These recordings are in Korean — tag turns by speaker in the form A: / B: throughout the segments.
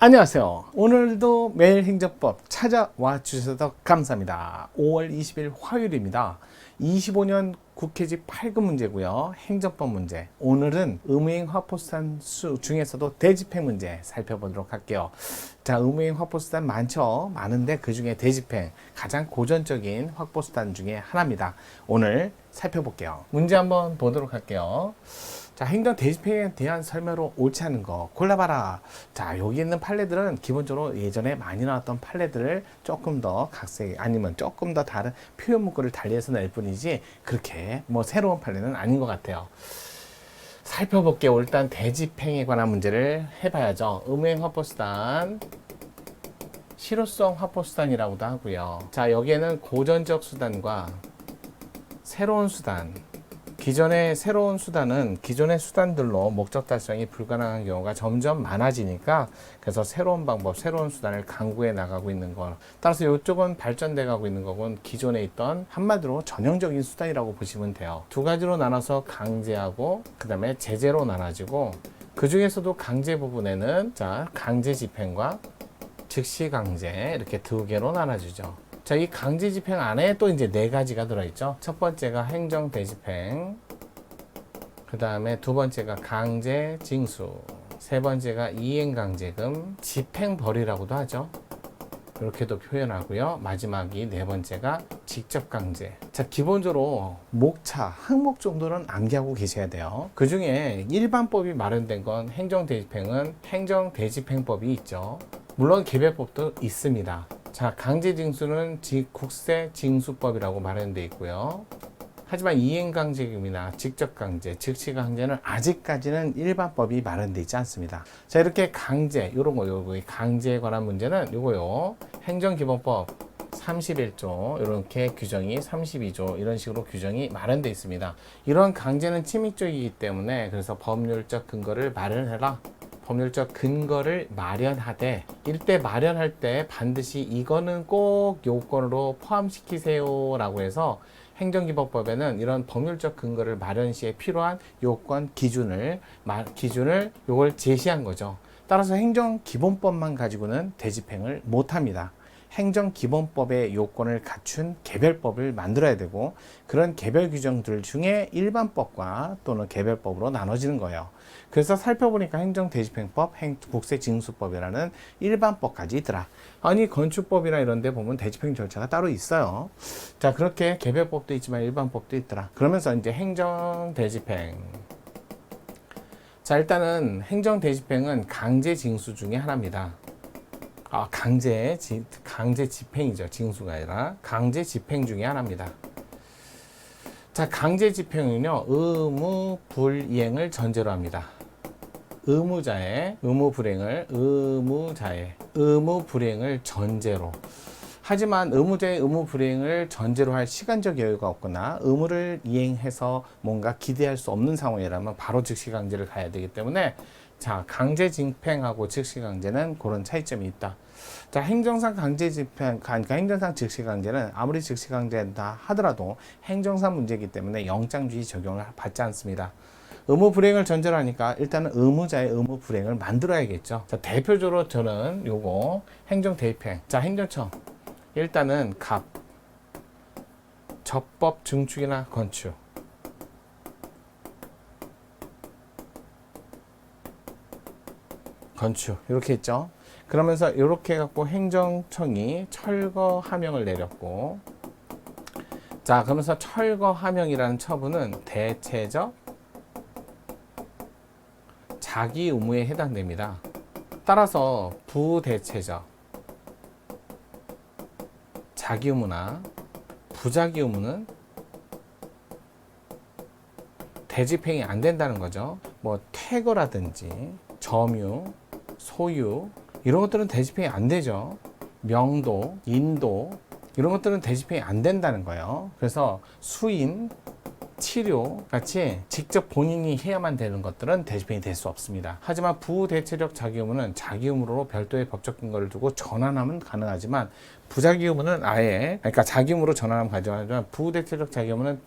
A: 안녕하세요. 오늘도 매일 행정법 찾아와 주셔서 감사합니다. 5월 20일 화요일입니다. 25년 국회직 8급 문제고요. 행정법 문제. 오늘은 의무행 화포수단 수 중에서도 대집행 문제 살펴보도록 할게요. 자, 의무행 화포수단 많은데 그 중에 대집행 가장 고전적인 확보수단 중에 하나입니다. 오늘 살펴볼게요. 문제 한번 보도록 할게요. 자, 행정 대집행에 대한 설명으로 옳지 않은 거 골라봐라. 자, 여기 있는 판례들은 기본적으로 예전에 많이 나왔던 판례들을 조금 더 각색 아니면 조금 더 다른 표현 문구를 달리해서 낼 뿐이지 그렇게 뭐 새로운 판례는 아닌 것 같아요. 살펴볼게요. 일단 대집행에 관한 문제를 해봐야죠. 의무행 화포수단, 실효성 화포수단이라고도 하고요. 자, 여기에는 고전적 수단과 새로운 수단, 기존의 새로운 수단은 기존의 수단들로 목적 달성이 불가능한 경우가 점점 많아지니까 그래서 새로운 방법, 새로운 수단을 강구해 나가고 있는 거. 따라서 이쪽은 발전돼 가고 있는 거고 기존에 있던 한마디로 전형적인 수단이라고 보시면 돼요. 두 가지로 나눠서 강제하고 그 다음에 제재로 나눠지고 그 중에서도 강제 부분에는 자, 강제 집행과 즉시 강제 이렇게 두 개로 나눠지죠. 자, 이 강제 집행 안에 또 이제 네 가지가 들어있죠. 첫 번째가 행정 대집행, 그 다음에 두 번째가 강제 징수, 세 번째가 이행 강제금, 집행 벌이라고도 하죠. 이렇게도 표현하고요. 마지막이 네 번째가 직접 강제. 자, 기본적으로 목차, 항목 정도는 암기하고 계셔야 돼요. 그 중에 일반법이 마련된 건 행정 대집행은 행정 대집행법이 있죠. 물론 개별법도 있습니다. 자, 강제징수는 국세징수법이라고 마련되어 있고요. 하지만 이행강제금이나 직접강제, 즉시강제는 아직까지는 일반법이 마련되어 있지 않습니다. 자, 이렇게 강제, 요거 강제에 관한 문제는 요거요. 행정기본법 31조, 이렇게 규정이 32조, 이런 식으로 규정이 마련되어 있습니다. 이런 강제는 침입적이기 때문에 그래서 법률적 근거를 마련해라. 법률적 근거를 마련하되 이때 마련할 때 반드시 이거는 꼭 요건으로 포함시키세요 라고 해서 행정기본법에는 이런 법률적 근거를 마련 시에 필요한 요건 기준을 요걸 제시한 거죠. 따라서 행정기본법만 가지고는 대집행을 못합니다. 행정기본법의 요건을 갖춘 개별법을 만들어야 되고 그런 개별 규정들 중에 일반법과 또는 개별법으로 나눠지는 거예요. 그래서 살펴보니까 행정대집행법, 국세징수법이라는 일반법까지 있더라. 아니 건축법이나 이런 데 보면 대집행 절차가 따로 있어요. 자, 그렇게 개별법도 있지만 일반법도 있더라. 그러면서 이제 행정대집행. 자, 일단은 행정대집행은 강제징수 중에 하나입니다. 강제 집행이죠. 징수가 아니라 강제 집행 중에 하나입니다. 자, 강제 집행은요, 의무 불이행을 전제로 합니다. 의무 불이행을 전제로. 하지만 의무자의 의무 불이행을 전제로 할 시간적 여유가 없거나 의무를 이행해서 뭔가 기대할 수 없는 상황이라면 바로 즉시 강제를 가야 되기 때문에 자, 강제 집행하고 즉시 강제는 그런 차이점이 있다. 자, 행정상 강제 집행, 그러니까 행정상 즉시 강제는 아무리 즉시 강제다 하더라도 행정상 문제이기 때문에 영장주의 적용을 받지 않습니다. 의무 불이행을 전제로 하니까 일단은 의무자의 의무 불이행을 만들어야겠죠. 자, 대표적으로 저는 요거 행정 대입행. 자, 행정청. 일단은 적법 증축이나 건축. 이렇게 했죠. 그러면서 이렇게 해갖고 행정청이 철거 하명을 내렸고, 자, 그러면서 철거 하명이라는 처분은 대체적 자기 의무에 해당됩니다. 따라서 부대체적 자기 의무나 부자기 의무는 대집행이 안 된다는 거죠. 뭐 퇴거라든지 점유, 소유 이런 것들은 대집행이 안 되죠. 명도, 인도 이런 것들은 대집행이 안 된다는 거예요. 그래서 수인, 치료 같이 직접 본인이 해야만 되는 것들은 대집행이 될 수 없습니다. 하지만 부대체적 자기 의무는 자기 의무로 별도의 법적 근거를 두고 전환하면 가능하지만 부자기 의무는 아예 그러니까 자기 의무로 전환하면 가능하지만 부대체적 자기 의무는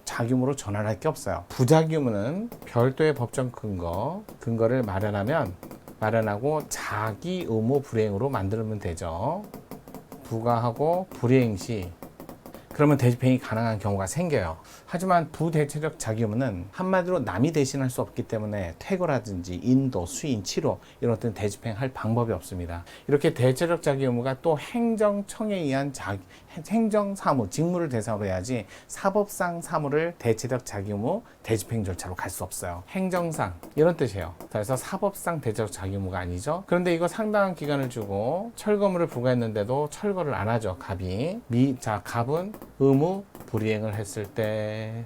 A: 자기 의무로 전환할 게 없어요. 부자기 의무는 별도의 법적 근거를 마련하면 마련하고 자기 의무 불이행으로 만들면 되죠. 부가하고 불이행 시 그러면 대집행이 가능한 경우가 생겨요. 하지만 부대체적 자기 의무는 한마디로 남이 대신할 수 없기 때문에 퇴거라든지 인도, 수인, 치료 이런 것들은 대집행할 방법이 없습니다. 이렇게 대체적 자기 의무가 또 행정청에 의한 행정사무, 직무를 대상으로 해야지 사법상 사무를 대체적 자기 의무, 대집행 절차로 갈 수 없어요. 행정상 이런 뜻이에요. 그래서 사법상 대체적 자기 의무가 아니죠. 그런데 이거 상당한 기간을 주고 철거물을 부과했는데도 철거를 안 하죠. 갑이. 갑은 의무 불이행을 했을 때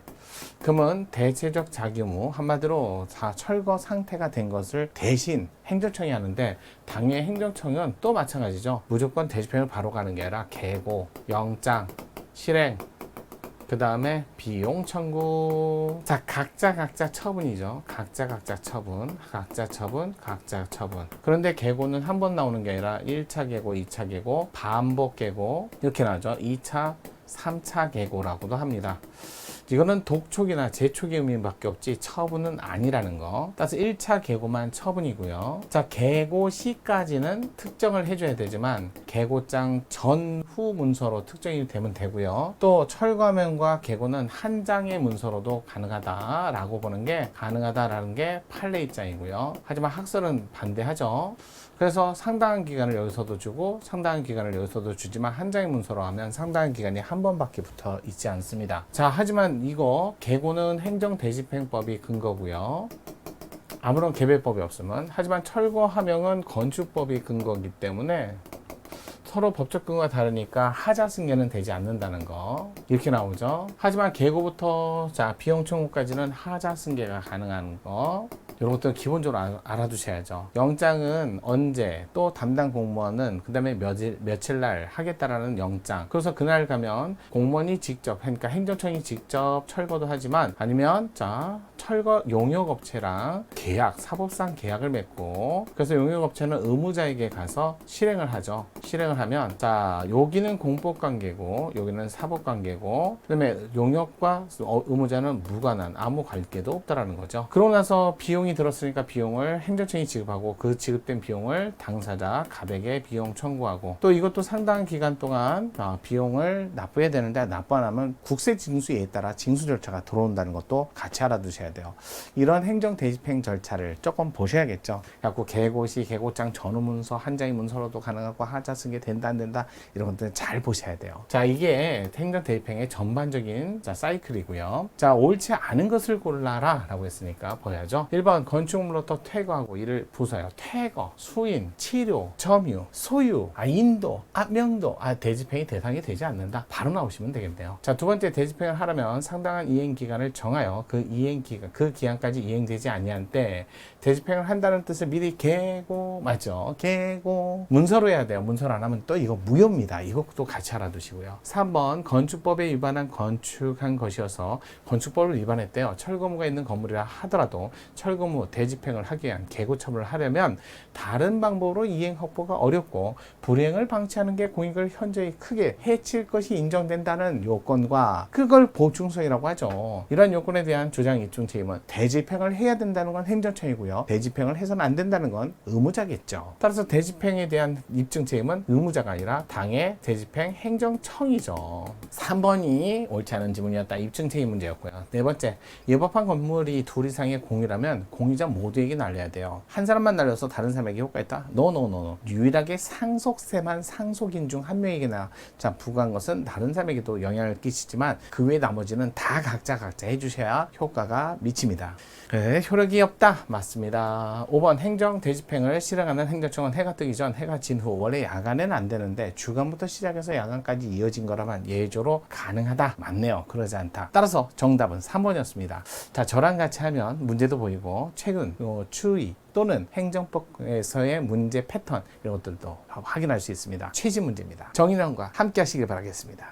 A: 그러면 대체적 자기 의무 한마디로 다 철거 상태가 된 것을 대신 행정청이 하는데 당해 행정청은 또 마찬가지죠. 무조건 대집행을 바로 가는 게 아니라 계고, 영장, 실행 그 다음에 비용 청구. 자, 각자 처분이죠. 각자 처분. 그런데 계고는 한 번 나오는 게 아니라 1차 계고, 2차 계고, 반복 계고 이렇게 나오죠. 2차, 3차 계고라고도 합니다. 이거는 독촉이나 재촉의 의미밖에 없지 처분은 아니라는 거. 따라서 1차 계고만 처분이고요. 자, 계고 시까지는 특정을 해줘야 되지만 계고장 전후 문서로 특정이 되면 되고요. 또 철거명과 계고는 한 장의 문서로도 가능하다라고 보는 게 가능하다라는 게 판례 입장이고요. 하지만 학설은 반대하죠. 그래서 상당한 기간을 여기서도 주고 상당한 기간을 여기서도 주지만 한 장의 문서로 하면 상당한 기간이 한 번밖에 붙어 있지 않습니다. 자, 하지만 이거 계고는 행정대집행법이 근거고요. 아무런 개별법이 없으면. 하지만 철거하명은 건축법이 근거이기 때문에 서로 법적 근거가 다르니까 하자승계는 되지 않는다는 거 이렇게 나오죠. 하지만 계고부터 비용 청구까지는 하자승계가 가능한 거 이런 것들 기본적으로 알아두셔야죠. 영장은 언제, 또 담당 공무원은 그 다음에 며칠 날 하겠다라는 영장. 그래서 그날 가면 공무원이 직접, 그러니까 행정청이 직접 철거도 하지만 아니면 철거 용역업체랑 사법상 계약을 맺고 그래서 용역업체는 의무자에게 가서 실행을 하죠. 실행을 하면 여기는 공법관계고 여기는 사법관계고 그 다음에 용역과 의무자는 무관한 아무 관계도 없다라는 거죠. 그러고 나서 비용이 들었으니까 비용을 행정청이 지급하고 그 지급된 비용을 당사자 갑에게 비용 청구하고 또 이것도 상당한 기간 동안 비용을 납부해야 되는데 납부 안 하면 국세 징수에 따라 징수 절차가 들어온다는 것도 같이 알아두셔야 돼요. 이런 행정 대집행 절차를 조금 보셔야겠죠. 그래서 계고시, 계고장 전후 문서 한 장의 문서로도 가능하고 하자승계 된다 안 된다 이런 것들은 잘 보셔야 돼요. 자, 이게 행정 대집행의 전반적인 사이클이고요. 자, 옳지 않은 것을 골라라 라고 했으니까 보야죠. 1번 건축물로부터 퇴거하고 이를 부서요. 퇴거, 수인, 치료, 점유, 소유, 인도, 명도, 대집행이 대상이 되지 않는다. 바로 나오시면 되겠네요. 자, 두 번째 대집행을 하려면 상당한 이행기간을 정하여 그 이행기간, 그 기한까지 이행되지 아니한 때 대집행을 한다는 뜻을 미리 계고, 맞죠? 계고. 문서로 해야 돼요. 문서로 안 하면 또 이거 무효입니다. 이것도 같이 알아두시고요. 3번 건축법에 위반한 건축한 것이어서 건축법을 위반했대요. 철거무가 있는 건물이라 하더라도 철거무 대집행을 하기 위한 계고 처분을 하려면 다른 방법으로 이행 확보가 어렵고 불이행을 방치하는 게 공익을 현저히 크게 해칠 것이 인정된다는 요건과 그걸 보충성이라고 하죠. 이러한 요건에 대한 주장 입증 책임은 대집행을 해야 된다는 건 행정청이고요. 대집행을 해서는 안 된다는 건 의무자겠죠. 따라서 대집행에 대한 입증 책임은 의무자가 아니라 당의 대집행 행정청이죠. 3번이 옳지 않은 지문이었다. 입증 책임 문제였고요. 네 번째, 위법한 건물이 둘 이상의 공유라면 공유자 모두에게 날려야 돼요. 한 사람만 날려서 다른 사람에게 효과가 있다? 노. 유일하게 상속세만 상속인 중 한 명에게나 부과한 것은 다른 사람에게도 영향을 끼치지만 그 외 나머지는 다 각자 해주셔야 효과가 미칩니다. 효력이 없다. 맞습니다. 5번 행정 대집행을 실행하는 행정청은 해가 뜨기 전 해가 진 후 원래 야간에는 안 되는데 주간부터 시작해서 야간까지 이어진 거라면 예외적으로 가능하다. 맞네요. 그러지 않다. 따라서 정답은 3번이었습니다. 자, 저랑 같이 하면 문제도 보이고 최근 추이 또는 행정법에서의 문제 패턴 이런 것들도 확인할 수 있습니다. 최신 문제입니다. 정인원과 함께 하시길 바라겠습니다.